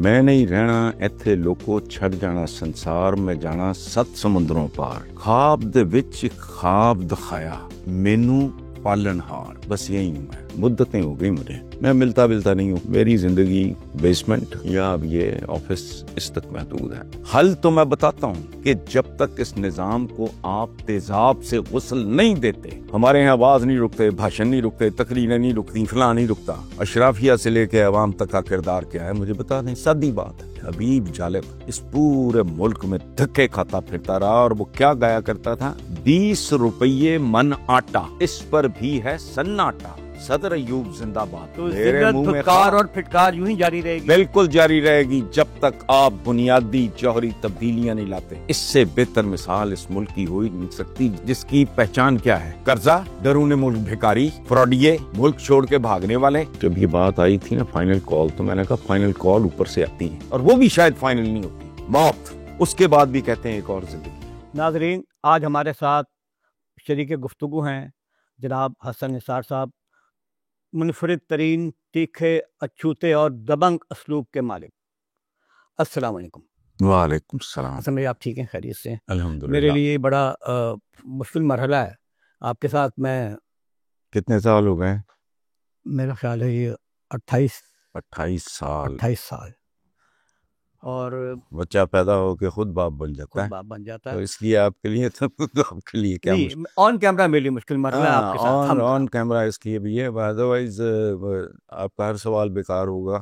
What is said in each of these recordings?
मैं नहीं रहना ਇੱਥੇ ਲੋਕੋ ਛੱਡ ਜਾਣਾ ਸੰਸਾਰ ਮੈਂ ਜਾਣਾ 7 ਸਮੁੰਦਰੋਂ ਪਾਰ ख्वाब ਦੇ ਵਿੱਚ ख्वाब दिखाया मैनू पालनहार बस यही हूँ मैं मुद्दतें हो गई मुझे मैं मिलता नहीं हूँ मेरी जिंदगी बेसमेंट या अब ये ऑफिस इस तक महदूद है। हल तो मैं बताता हूँ कि जब तक इस निजाम को आप तेजाब से गुस्ल नहीं देते हमारे यहाँ आवाज नहीं रुकते भाषण नहीं रुकते तकरीरें नहीं रुकती फलां नहीं रुकता अशराफिया से लेके अवाम तक का किरदार क्या है मुझे बता दें। सादी बात है हबीब जालिब इस पूरे मुल्क में धक्के खाता फिरता रहा और वो क्या गाया करता था 20 रुपये मन आटा इस पर भी है सन्नाटा सदर अयूब जिंदाबाद। तो फटकार और फिटकार यूं ही जारी रहेगी, बिल्कुल जारी रहेगी जब तक आप बुनियादी जौहरी तब्दीलियां नहीं लाते। इससे बेहतर मिसाल इस मुल्क की हो ही नहीं सकती जिसकी पहचान क्या है कर्जा दरूने मुल्क भिखारी फ्रॉडिये मुल्क छोड़ के भागने वाले। जब ये बात आई थी ना फाइनल कॉल तो मैंने कहा फाइनल कॉल ऊपर से आती है और वो भी शायद फाइनल नहीं होती मौत उसके बाद भी कहते हैं एक और जिंदगी। नाजरीन आज हमारे साथ शरीक गुफ्तगू हैं जनाब हसन निसार साहब मुनफरिद तरीन तीखे अछूते और दबंग असलूब के मालिक। अस्सलाम वालेकुम। वालेकुम सलाम। हसन भाई आप ठीक हैं खैरियत से? अल्हम्दुलिल्लाह। मेरे लिए बड़ा मुश्किल मरहला है आपके साथ। मैं कितने साल हो गए? मेरा ख्याल है ये 28 साल और बच्चा पैदा होके खुद बाप बन जाता है। बाप बन जाता है तो इसलिए आपके लिए तो आपके लिए क्या ऑन कैमरा मेरे लिए मुश्किल मरहला है आपके साथ। ऑन कैमरा इसलिए भी है अदरवाइज आपका हर सवाल बेकार होगा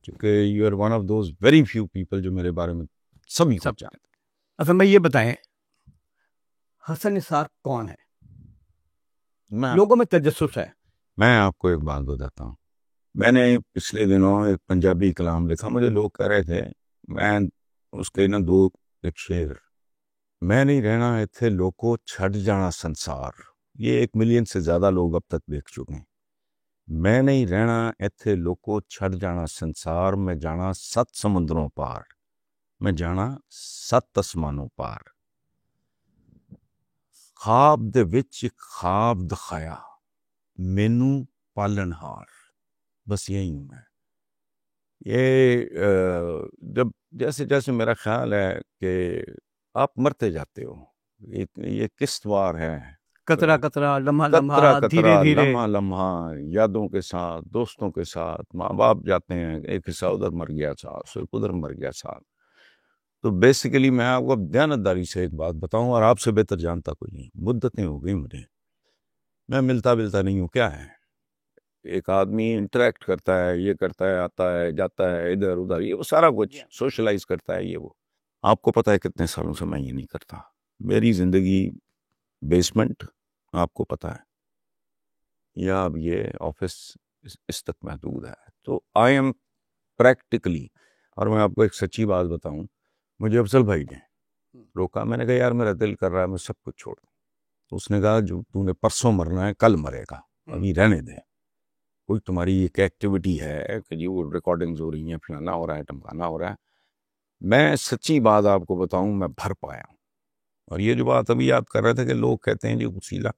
क्योंकि you are one of those very few people जो मेरे बारे में सभी सब जानते हैं। अच्छा भाई ये बताएं हसन निसार कौन है? लोगों में तजस्सुस है। मैं आपको एक बात बताता हूँ मैंने पिछले दिनों एक पंजाबी कलाम लिखा मुझे लोग कह रहे थे मैं उसके ना दो एक शेर मैं नहीं रहना इत्थे लोको छड़ जाना संसार ये 1 मिलियन से ज्यादा लोग अब तक देख चुके हैं। मैं नहीं रहना इत्थे लोको छड़ जाना संसार मैं जाना 7 समुद्रों पार मैं जाना 7 आसमानों पार ख्वाब दे विच ख्वाब दिखाया मैनू पालनहार बस यही हूँ मैं। ये जब जैसे जैसे मेरा ख्याल है कि आप मरते जाते हो ये किस्तवार है कतरा कतरा लम्हा लम्हा धीरे धीरे लम्हा लम्हा यादों के साथ दोस्तों के साथ माँ बाप जाते हैं एक हिस्सा उधर मर गया साथ सिर्फ उधर मर गया साथ। तो बेसिकली मैं आपको दयानतदारी से एक बात बताऊं और आपसे बेहतर जानता कोई नहीं मुद्दतें हो गई मुझे मैं मिलता नहीं हूँ। क्या है एक आदमी इंटरेक्ट करता है ये करता है आता है जाता है इधर उधर ये वो सारा कुछ सोशलाइज करता है ये वो आपको पता है कितने सालों से मैं ये नहीं करता। मेरी जिंदगी बेसमेंट आपको पता है या अब ये ऑफिस इस तक महदूद है। तो आई एम प्रैक्टिकली और मैं आपको एक सच्ची बात बताऊं मुझे अफजल भाई ने रोका मैंने कहा यार मेरा दिल कर रहा है मैं सब कुछ छोड़ दूं। तो उसने कहा जो तूने परसों मरना है कल मरेगा अभी रहने दे कोई तुम्हारी एक एक्टिविटी है कि जी वो रिकॉर्डिंग्स हो रही हैं फलाना हो रहा है टमकाना हो रहा है। मैं सच्ची बात आपको बताऊं मैं भर पाया हूँ और ये जो बात अभी आप कर रहे थे कि लोग कहते हैं जी वसीला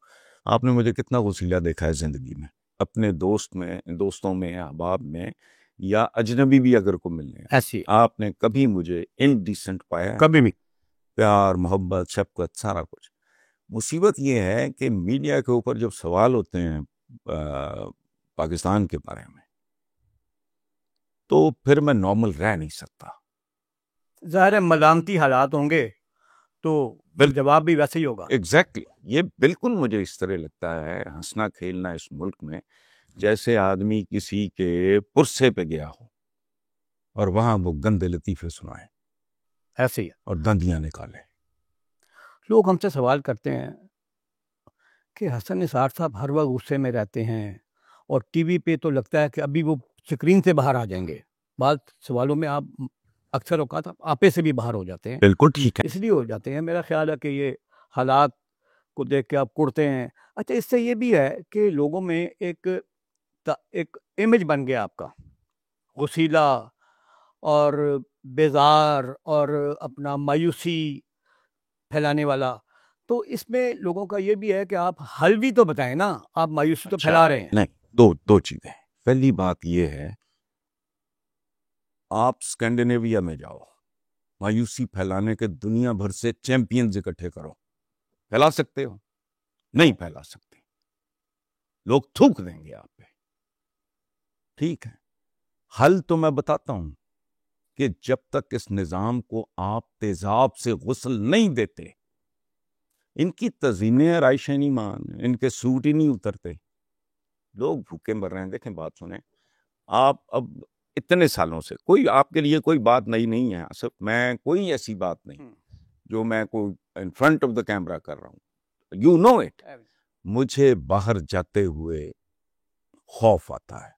आपने मुझे कितना वसीला देखा है जिंदगी में अपने दोस्तों में अहबाब में या अजनबी भी अगर को मिलने ऐसी आपने कभी मुझे इनडिसेंट पाया? कभी भी प्यार मोहब्बत शफकत सारा कुछ। मुसीबत ये है कि मीडिया के ऊपर जब सवाल होते हैं पाकिस्तान के बारे में तो फिर मैं नॉर्मल रह नहीं सकता। ज़ाहिर है मलामती हालात होंगे तो जवाब भी वैसे ही होगा। एग्जैक्टली ये बिल्कुल मुझे इस तरह लगता है हंसना खेलना इस मुल्क में जैसे आदमी किसी के पुरसे पे गया हो और वहां वो गंदे लतीफे सुनाए ऐसे ही और दंदियां निकाले। लोग हमसे सवाल करते हैं कि हसन निसार साहब हर वक्त गुस्से में रहते हैं और टीवी पे तो लगता है कि अभी वो स्क्रीन से बाहर आ जाएंगे। बाद सवालों में आप अक्सर औकात आपे से भी बाहर हो जाते हैं। बिल्कुल ठीक है इसलिए हो जाते हैं मेरा ख्याल है कि ये हालात को देख के आप कुड़ते हैं। अच्छा इससे ये भी है कि लोगों में एक इमेज बन गया आपका गुस्सीला और बेजार और अपना मायूसी फैलाने वाला। तो इसमें लोगों का ये भी है कि आप हल भी तो बताएं ना आप मायूसी तो फैला रहे हैं। नहीं दो चीजें। पहली बात ये है आप स्कैंडिनेविया में जाओ, मायूसी फैलाने के दुनिया भर से चैंपियंस इकट्ठे करो, फैला सकते हो? नहीं फैला सकते, लोग थूक देंगे आप पे। ठीक है, हल तो मैं बताता हूं कि जब तक इस निजाम को आप तेजाब से गुस्ल नहीं देते, इनकी तजीने आराइशें नहीं मान, इनके सूट ही नहीं उतरते, लोग भूखे मर रहे हैं। देखें, बात सुने आप, अब इतने सालों से कोई आपके लिए कोई बात नई नहीं है आसिफ, मैं कोई ऐसी बात नहीं जो मैं कोई in front of the camera कर रहा हूं, यू नो इट। मुझे बाहर जाते हुए खौफ आता है।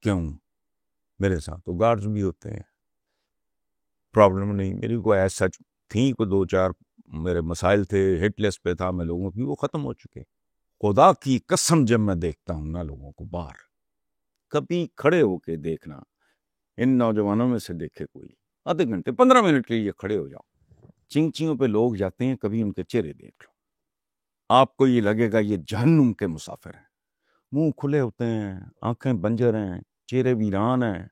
क्यों? मेरे साथ तो गार्ड्स भी होते हैं, प्रॉब्लम नहीं मेरी कोई ऐसा थी, कोई दो चार मेरे मसाइल थे, हिट लिस्ट पे था मैं लोगों की, वो खत्म हो चुके। खुदा की कसम जब मैं देखता हूं ना लोगों को बाहर, कभी खड़े होके देखना, इन नौजवानों में से देखे कोई आधे घंटे 15 मिनट के लिए खड़े हो जाओ, चिंचियों पे लोग जाते हैं, कभी उनके चेहरे देख लो, आपको ये लगेगा ये जहन्नुम के मुसाफिर हैं। मुंह खुले होते हैं, आंखें बंजर हैं, चेहरे वीरान हैं,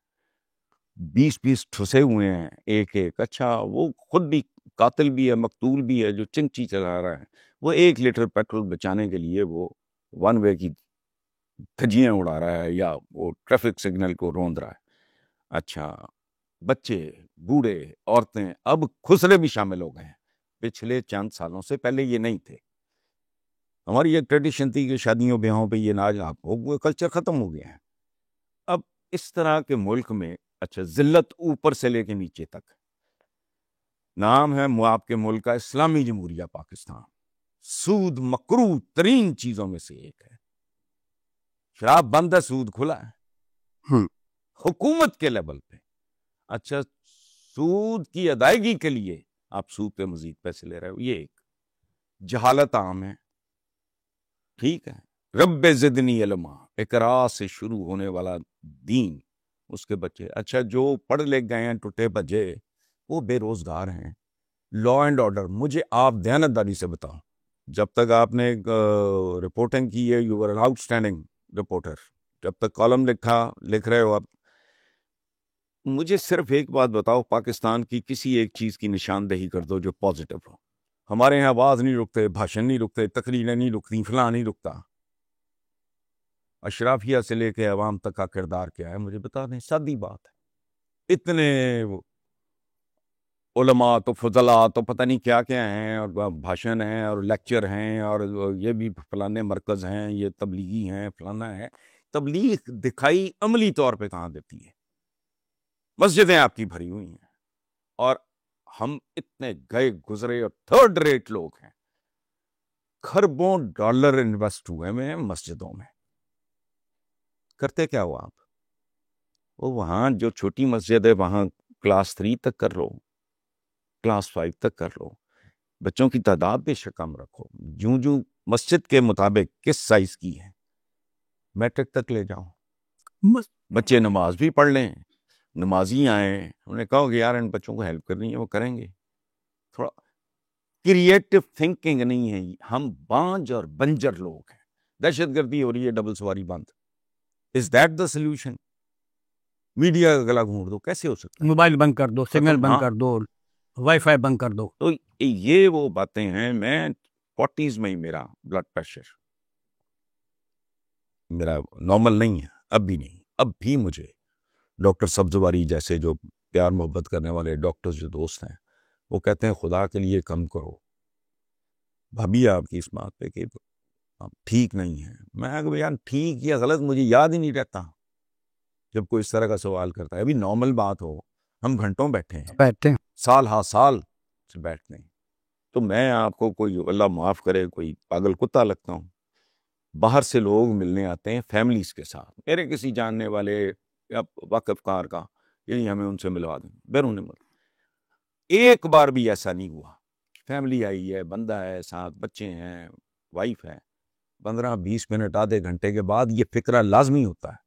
20-20 ठुसे हुए हैं एक एक। अच्छा, वो खुद भी कातिल भी है, मकतूल भी है, जो चिंची चला रहा है, वो 1 लीटर पेट्रोल बचाने के लिए वो वन वे की धज्जियां उड़ा रहा है या वो ट्रैफिक सिग्नल को रोंद रहा है। अच्छा, बच्चे, बूढ़े, औरतें, अब खुसरे भी शामिल हो गए हैं। पिछले चंद सालों से पहले ये नहीं थे। हमारी एक ट्रेडिशन थी कि शादियों ब्याहों पे ये नाच, आपको वो कल्चर खत्म हो गया है। अब इस तरह के मुल्क में, अच्छा, जिल्लत ऊपर से लेके नीचे तक, नाम है आपके मुल्क का इस्लामी जमहूरिया पाकिस्तान, सूद मकरूह तरीन चीजों में से एक है। शराब बंद है, सूद खुला है हुकूमत के लेवल पे। अच्छा, सूद की अदायगी के लिए आप सूद पे मजीद पैसे ले रहे हो, ये एक जहालत आम है। ठीक है, रब्बे जिदनी इल्मा, इकरा से शुरू होने वाला दीन, उसके बच्चे। अच्छा, जो पढ़ लिख गए हैं टुटे भजे, वो बेरोजगार हैं। लॉ एंड ऑर्डर, मुझे आप दयानतदारी से बताओ, जब तक आपने रिपोर्टिंग की है, यू आर आउटस्टैंडिंग रिपोर्टर, जब तक कॉलम लिख रहे हो आप, मुझे सिर्फ एक बात बताओ, पाकिस्तान की किसी एक चीज की निशानदेही कर दो जो पॉजिटिव हो। हमारे यहाँ आवाज नहीं रुकते, भाषण नहीं रुकते, तकरीरें नहीं रुकती, फलां नहीं रुकता। अशराफिया से लेके अवाम तक का किरदार क्या है मुझे बता दें, सादी बात है। इतने उलमा तो फजला तो पता नहीं क्या क्या हैं, और भाषण हैं और लेक्चर हैं, और ये भी फलाने मरकज हैं, ये तबलीगी हैं, फलाना है। तबलीग दिखाई अमली तौर पे कहाँ देती है? मस्जिदें आपकी भरी हुई हैं, और हम इतने गए गुजरे और थर्ड रेट लोग हैं। खरबों डॉलर इन्वेस्ट हुए हैं मस्जिदों में। करते क्या हो आप? वो वहां जो छोटी मस्जिद है वहां क्लास 3 तक कर लो, क्लास 5 तक कर लो, बच्चों की तादाद बेशक कम रखो, जूं जूं मस्जिद के मुताबिक किस साइज की है, मैट्रिक तक ले जाओ, बच्चे नमाज भी पढ़ लें, नमाजी आए, उन्हें कहो कि यार इन बच्चों को हेल्प करनी है, वो करेंगे। थोड़ा क्रिएटिव थिंकिंग नहीं है, हम बांझ और बंजर लोग हैं। दहशतगर्दी हो रही है, डबल सवारी बंद, is that the solution? Media का गला घूट दो, कैसे हो सकता है? मोबाइल बंद कर दो, सिग्नल बंद हाँ, कर दो, वाईफाई बंद कर दो। तो ये वो बातें हैं। मैं 40s में ही मेरा ब्लड प्रेशर मेरा नॉर्मल नहीं है, अब भी नहीं। अब भी मुझे डॉक्टर सब्जवारी जैसे जो प्यार मोहब्बत करने वाले डॉक्टर्स जो दोस्त हैं, वो कहते हैं खुदा के लिए कम करो। भाभी आपकी इस बात पे कि आप ठीक नहीं है। मैं कहा यार ठीक या गलत मुझे याद ही नहीं रहता जब कोई इस तरह का सवाल करता है। अभी नॉर्मल बात हो, हम घंटों बैठे हैं, बैठते हैं। साल हाँ साल से बैठते हैं, तो मैं आपको कोई अल्लाह माफ करे कोई पागल कुत्ता लगता हूँ? बाहर से लोग मिलने आते हैं फैमिलीज के साथ, मेरे किसी जानने वाले या वाकफकार का, यही हमें उनसे मिलवा दें, बैरून मुल्क। एक बार भी ऐसा नहीं हुआ, फैमिली आई है, बंदा है साथ, बच्चे हैं, वाइफ है, 15-20 मिनट आधे घंटे के बाद ये फिक्रा लाजमी होता है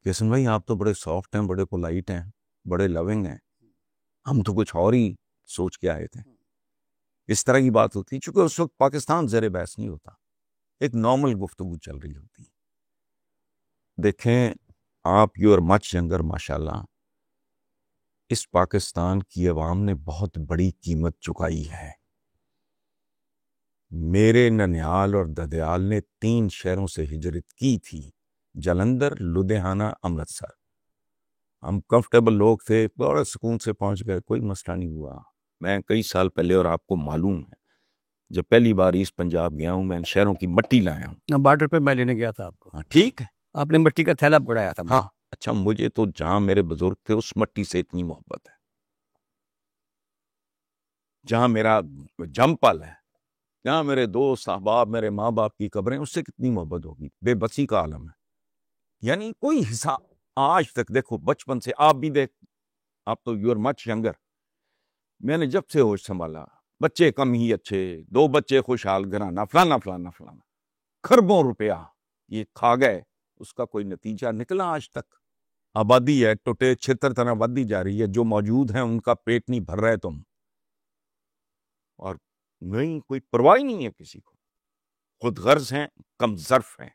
कि सुन भाई आप तो बड़े सॉफ्ट हैं, बड़े पोलाइट हैं, बड़े लविंग हैं, हम तो कुछ और ही सोच के आए थे। इस तरह की बात होती है, चूंकि उस वक्त पाकिस्तान ज़ेरे बहस नहीं होता, एक नॉर्मल गुफ्तगू चल रही होती। देखें आप, यू आर मच यंगर माशाल्लाह, इस पाकिस्तान की अवाम ने बहुत बड़ी कीमत चुकाई है। मेरे ननिहाल और ददयाल ने 3 शहरों से हिजरत की थी, जलंधर, लुधियाना, अमृतसर। हम कंफर्टेबल लोग थे, बड़े सुकून से पहुंच गए, कोई मसला नहीं हुआ। मैं कई साल पहले, और आपको मालूम है, जब पहली बार ईस्ट पंजाब गया हूं, मैं शहरों की मट्टी लाया हूं। बॉर्डर पे मैं लेने गया था आपको। हाँ, ठीक है। आपने मिट्टी का थैला पकड़ाया था मुझे। हाँ, अच्छा, मुझे तो जहां मेरे बुजुर्ग थे उस मट्टी से इतनी मोहब्बत है, जहां मेरा जमपल है, जहां मेरे दोस्त अहबाब, मेरे माँ बाप की कब्रें, उससे कितनी मोहब्बत होगी। बेबसी का आलम है, यानी कोई हिसाब। आज तक देखो, बचपन से आप भी देख, आप तो यू आर मच यंगर। मैंने जब से होश संभाला, बच्चे कम ही अच्छे, 2 बच्चे खुशहाल, घराना, फलाना फलाना फलाना, खरबों रुपया ये खा गए, उसका कोई नतीजा निकला आज तक? आबादी है, टुटे छितर तरह बढ़ती जा रही है, जो मौजूद है उनका पेट नहीं भर रहे तुम, और नहीं, कोई परवाह ही नहीं है किसी को। खुद गर्ज हैं, कमजर्फ हैं,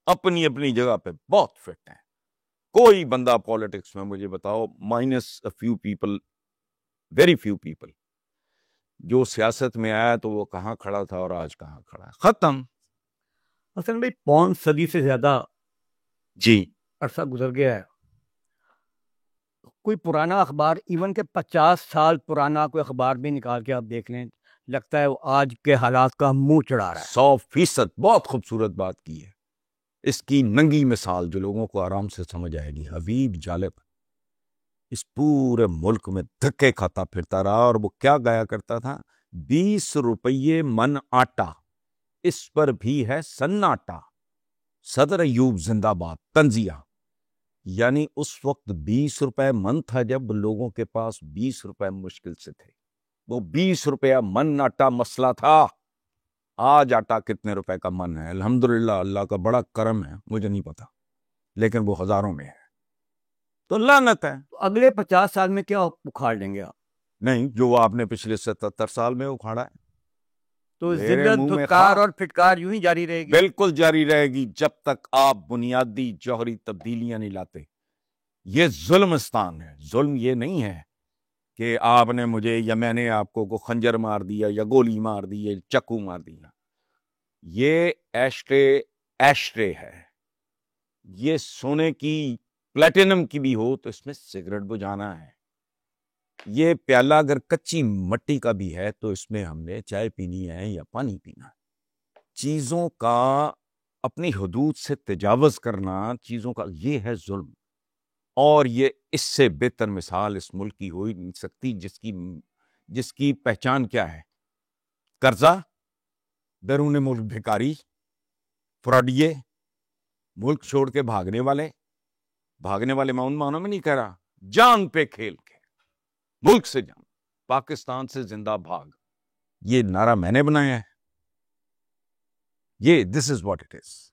अपनी अपनी जगह पे बहुत फिट हैं। कोई बंदा पॉलिटिक्स में मुझे बताओ, minus a few people, very few people, जो सियासत में आया तो वो कहाँ खड़ा था और आज कहाँ खड़ा है। खत्म। हसन भाई, 5 सदी से ज्यादा जी। अरसा गुजर गया है। कोई पुराना अखबार, इवन के 50 साल पुराना कोई अखबार भी निकाल के आप देख लें, लगता है वो आज के हालात का मुंह चढ़ा रहा है। 100%। बहुत खूबसूरत बात की है। इसकी नंगी मिसाल जो लोगों को आराम से समझ आएगी, हबीब जालिब इस पूरे मुल्क में धक्के खाता फिरता रहा, और वो क्या गाया करता था, 20 रुपये मन आटा, इस पर भी है सन्नाटा, सदर अयूब जिंदाबाद, तंजिया। यानी उस वक्त 20 रुपए मन था, जब लोगों के पास 20 रुपए मुश्किल से थे। वो 20 रुपया मन आटा मसला था। आज आटा कितने रुपए का मन है? अल्हम्दुलिल्लाह, अल्लाह का बड़ा करम है, मुझे नहीं पता, लेकिन वो हजारों में है। तो लानत है। तो अगले 50 साल में क्या उखाड़ लेंगे आप? नहीं, जो आपने पिछले 77 साल में उखाड़ा है, तो मेरे जिल्लत, मुंह में खा। धुतकार और फिटकार यूं ही जारी रहेगी। बिल्कुल जारी रहेगी, जब तक आप बुनियादी जौहरी तब्दीलियां नहीं लाते। ये जुल्मिस्तान है। जुल्म ये नहीं है कि आपने मुझे या मैंने आपको को खंजर मार दिया या गोली मार दी या चक्कू मार दिया। ये एस्ट्रे, एस्ट्रे है। ये सोने की, प्लेटिनम की भी हो तो इसमें सिगरेट बुझाना है। ये प्याला अगर कच्ची मट्टी का भी है तो इसमें हमने चाय पीनी है या पानी पीना है। चीजों का अपनी हुदूद से तजावज करना, चीजों का, ये है जुल्म। और ये इससे बेहतर मिसाल इस मुल्क की हो ही नहीं सकती, जिसकी जिसकी पहचान क्या है? कर्जा, बैरून मुल्क भिखारी, फ्रॉडिये, मुल्क छोड़ के भागने वाले। भागने वाले मैं उन मानों में नहीं कह रहा, जान पे खेल के, मुल्क से जान, पाकिस्तान से जिंदा भाग, ये नारा मैंने बनाया है। ये this is what it is.